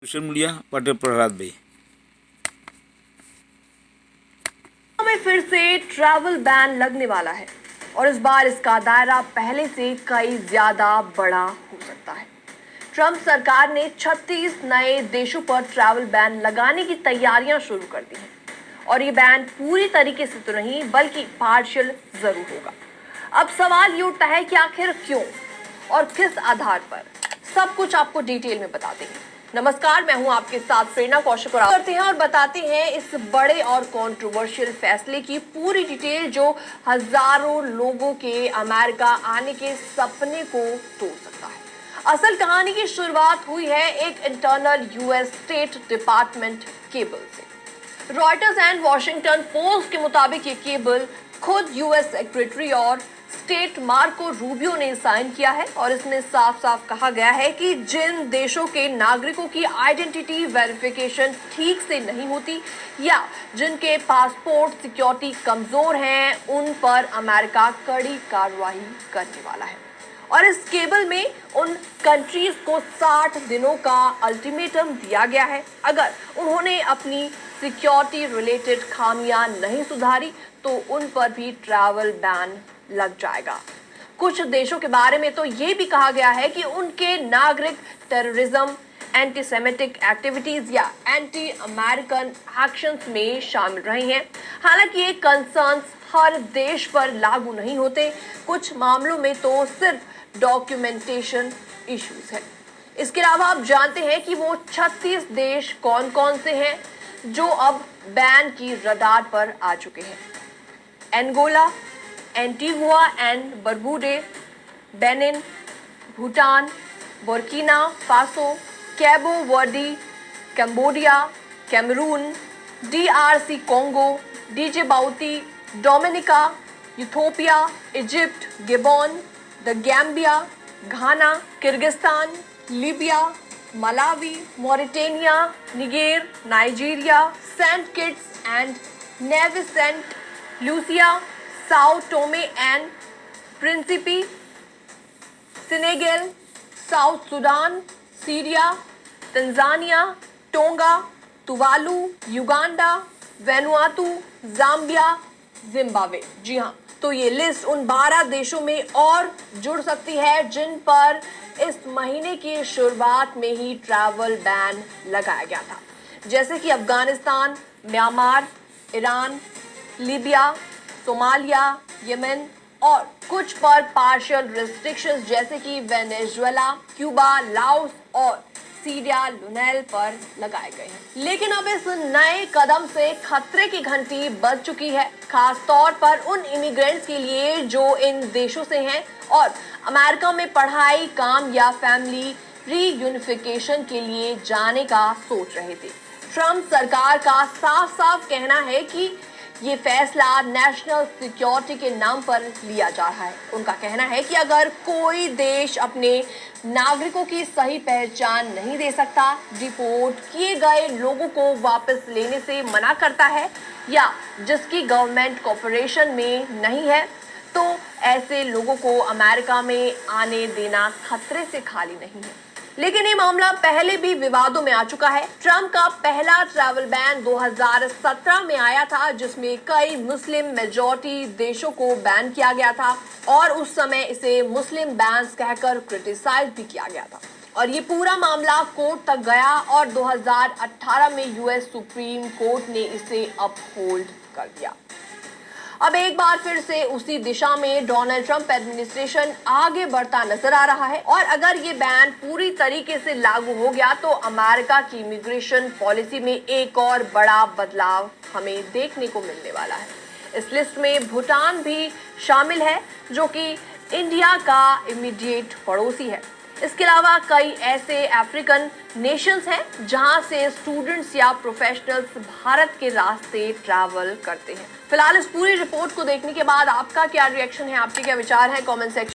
Social media पर प्रहलाद भाई में फिर से ट्रैवल बैन लगने वाला है और इस बार इसका दायरा पहले से कई ज्यादा बड़ा हो सकता है। ट्रंप सरकार ने 36 नए देशों पर ट्रैवल बैन लगाने की तैयारियां शुरू कर दी हैं और ये बैन पूरी तरीके से तो नहीं बल्कि पार्शियल जरूर होगा। अब सवाल ये उठता है कि आखिर क्यों और किस आधार पर, सब कुछ आपको डिटेल में बताते हैं। नमस्कार, मैं हूं आपके साथ प्रेरणा कौशिक और करते हैं और बताते हैं इस बड़े और कंट्रोवर्शियल फैसले की पूरी डिटेल जो हजारों लोगों के अमेरिका आने के सपने को तोड़ सकता है। असल कहानी की शुरुआत हुई है एक internal US state department cable से। रॉयटर्स एंड वॉशिंगटन पोस्ट के मुताबिक ये केबल खुद यूएस सेक्रेटरी और स्टेट मार्को रूबियो ने साइन किया है और इसमें साफ साफ कहा गया है कि जिन देशों के नागरिकों की आइडेंटिटी वेरिफिकेशन ठीक से नहीं होती या जिनके पासपोर्ट सिक्योरिटी कमजोर हैं उन पर अमेरिका कड़ी कार्रवाई करने वाला है। और इस केबल में उन कंट्रीज को 60 दिनों का अल्टीमेटम दिया गया है। अगर उन्होंने अपनी सिक्योरिटी रिलेटेड खामियां नहीं सुधारी तो उन पर भी ट्रैवल बैन लग जाएगा। कुछ देशों के बारे में तो ये भी कहा गया है कि उनके नागरिक टेररिज्म, एंटीसेमेटिक एक्टिविटीज या एंटी अमेरिकन एक्शंस में शामिल रहे हैं। हालांकि ये कंसर्न्स हर देश पर लागू नहीं होते, कुछ मामलों में तो सिर्फ डॉक्यूमेंटेशन इश्यूज है। इसके अलावा आप जानते हैं कि वो 36 देश कौन कौन से हैं जो अब बैन की रडार पर आ चुके हैं। Angola, Antigua and Barbuda, Benin, Bhutan, Burkina Faso, Cabo Verde, Cambodia, Cameroon, DRC Congo, Djibouti, Dominica, Ethiopia, Egypt, Gabon, the Gambia, Ghana, Kyrgyzstan, Libya, Malawi, Mauritania, Niger, Nigeria, Saint Kitts and Nevis, Saint Lucia, Sao Tome and Principe, Senegal, South Sudan, Syria, Tanzania, Tonga, Tuvalu, Uganda, Vanuatu, Zambia, Zimbabwe. जी हाँ, तो ये list उन 12 देशों में और जुड़ सकती है जिन पर इस महीने की शुरुआत में ही ट्रैवल बैन लगाया गया था, जैसे कि Afghanistan, Myanmar, Iran, Libya, Somalia, Yemen और कुछ पर पार्शियल रिस्ट्रिक्शंस जैसे कि वेनेजुएला, क्यूबा, लाओस और सीरिया लुनेल पर लगाए गए हैं। लेकिन अब इस नए कदम से खतरे की घंटी बज चुकी है, खास तौर पर उन इमिग्रेंट्स के लिए जो इन देशों से हैं और अमेरिका में पढ़ाई, काम या फैमिली रीयूनिफिकेशन के लिए जाने का सोच रहे थे। ट्रंप सरकार का साफ साफ कहना है कि ये फैसला नेशनल सिक्योरिटी के नाम पर लिया जा रहा है। उनका कहना है कि अगर कोई देश अपने नागरिकों की सही पहचान नहीं दे सकता, डिपोर्ट किए गए लोगों को वापस लेने से मना करता है या जिसकी गवर्नमेंट कॉर्पोरेशन में नहीं है, तो ऐसे लोगों को अमेरिका में आने देना खतरे से खाली नहीं है। लेकिन ये मामला पहले भी विवादों में आ चुका है। ट्रंप का पहला ट्रैवल बैन 2017 में आया था जिसमें कई मुस्लिम मेजॉरिटी देशों को बैन किया गया था और उस समय इसे मुस्लिम बैन्स कहकर क्रिटिसाइज भी किया गया था और ये पूरा मामला कोर्ट तक गया और 2018 में यूएस सुप्रीम कोर्ट ने इसे अपहोल्ड कर दिया। अब एक बार फिर से उसी दिशा में डोनाल्ड ट्रंप एडमिनिस्ट्रेशन आगे बढ़ता नजर आ रहा है और अगर ये बैन पूरी तरीके से लागू हो गया तो अमेरिका की इमिग्रेशन पॉलिसी में एक और बड़ा बदलाव हमें देखने को मिलने वाला है। इस लिस्ट में भूटान भी शामिल है जो कि इंडिया का इमीडिएट पड़ोसी है। इसके अलावा कई ऐसे अफ्रीकन नेशंस हैं जहां से स्टूडेंट्स या प्रोफेशनल्स भारत के रास्ते ट्रैवल करते हैं। फिलहाल इस पूरी रिपोर्ट को देखने के बाद आपका क्या रिएक्शन है, आपके क्या विचार हैं, कमेंट सेक्शन